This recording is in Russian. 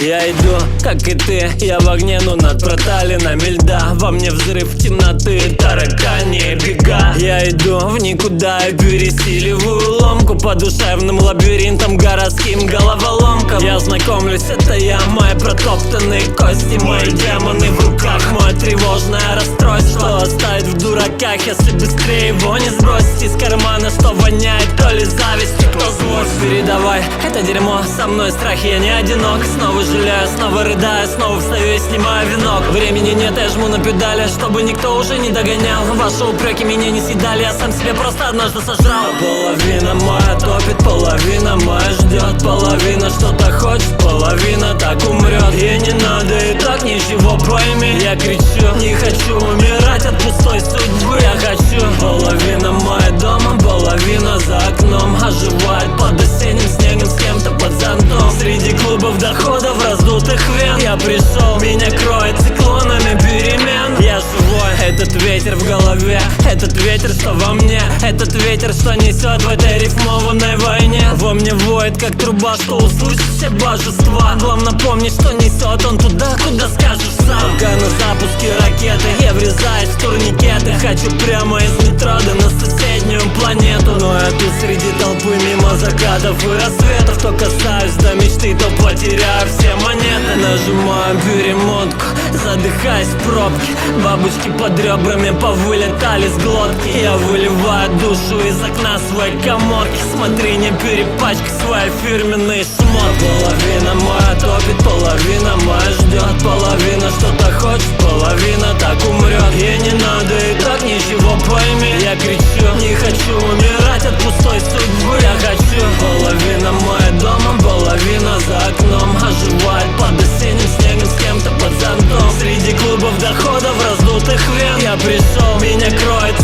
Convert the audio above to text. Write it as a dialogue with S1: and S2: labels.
S1: Я иду, как и ты, я в огне, но над проталинами льда. Во мне взрыв темноты, таракани бега. Я иду в никуда и пересиливаю ломку по душевным лабиринтам, городским головоломкам. Я знакомлюсь, это я, мои протоптанные кости, мои демоны в руках, мое тревожное расстройство. Что оставить в дураках, если быстрее его не сбросить из кармана? Что воняет, то ли зависть, кто злость. Передавай это дерьмо, со мной страхи, я не одинок. Снова жалею, снова рыдаю, снова встаю и снимаю венок. Времени нет, я жму на педали, чтобы никто уже не догонял. Ваши упреки меня не съедали, я сам себе просто однажды сожрал. Половина моя топит, половина моя ждет, половина что-то хочет, половина так умрет. Ей не надо и так ничего, пойми. Я кричу, не хочу умирать от пустой судьбы. Я хочу, половина моя дома, половина за окном. Оживает под осенним снегом с кем-то под зонтом. Среди клубов доходов раздутых вен я пришел, меня кроет циклонами перемен. Я живой, этот ветер в голове, этот ветер, что во мне, этот ветер, что несет в этой рифмованной войне. Во мне воет, как труба, что услышит все божества. Главное помнить, что несет он туда, куда скажешь сам. Пока на запуске ракеты я врезаюсь в турникеты. Хочу прямо из метро да на соседнюю планету. Но я тут среди толпы мимо закатов и рассветов. То касаюсь до мечты, то потеряю все монеты. Нажимаю перемотку, задыхаясь в пробке. Бабочки под ребрами повылетали с глотки. Я выливаю душу из окна своей каморки. Смотри, не перепачкай свои фирменные шмотки. Половина моя топит, половина моя ждет, половина что-то хочет, половина так умрет. Ей не надо и так ничего, пойми. Я кричу, не хочу умирать от пустой судьбы. Я хочу, половина моя дома, половина за окном. Оживает под осенним снегом с кем-то под зонтом. Среди клубов доходов раздутых вен я пришел, меня кроет